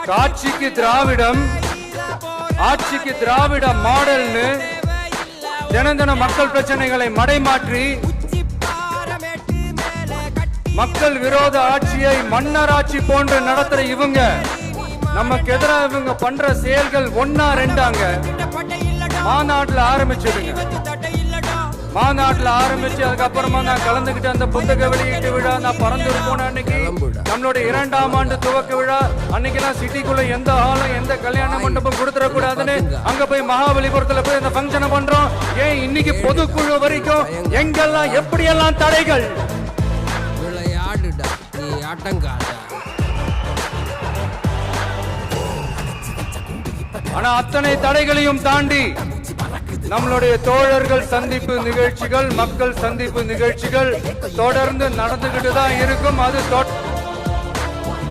காட்சிக்கு திராவிடம், ஆட்சிக்கு திராவிட மாடல்னு தினம் தினம் மக்கள் பிரச்சனைகளை மடைமாற்றி மக்கள் விரோத ஆட்சியை மன்னராட்சி போன்று நடத்துற இவங்க நமக்கு எதிராக இவங்க பண்ற செயல்கள் ஒன்னா ரெண்டாங்க. மாநாட்டுல ஆரம்பிச்சிடுங்க. மாநாட்டுல ஆரம்பிச்சு அதுக்கப்புறமா நான் கலந்துகிட்டு அந்த புத்தக வெளியீட்டு விழா நான் பறந்து போன அன்னைக்கு நம்மளுடைய 2ஆம் ஆண்டு துவக்க விழா அன்னைக்கெல்லாம் சிட்டிக்குள்ள எந்த ஹாலும் எந்த கல்யாண மண்டபம் கொடுத்துடக்கூடாதுன்னு அங்க போய் மகாபலிபுரத்துல போய் அந்த பங்கனை பண்றோம். ஏன் இன்னைக்கு பொதுக்குழு வரைக்கும் எங்கெல்லாம் எப்படியெல்லாம் தடைகள். ஆனா அத்தனை தடைகளையும் தாண்டி நம்மளுடைய தோழர்கள் சந்திப்பு நிகழ்ச்சிகள், மக்கள் சந்திப்பு நிகழ்ச்சிகள் தொடர்ந்து நடந்துகிட்டு தான் இருக்கும். அது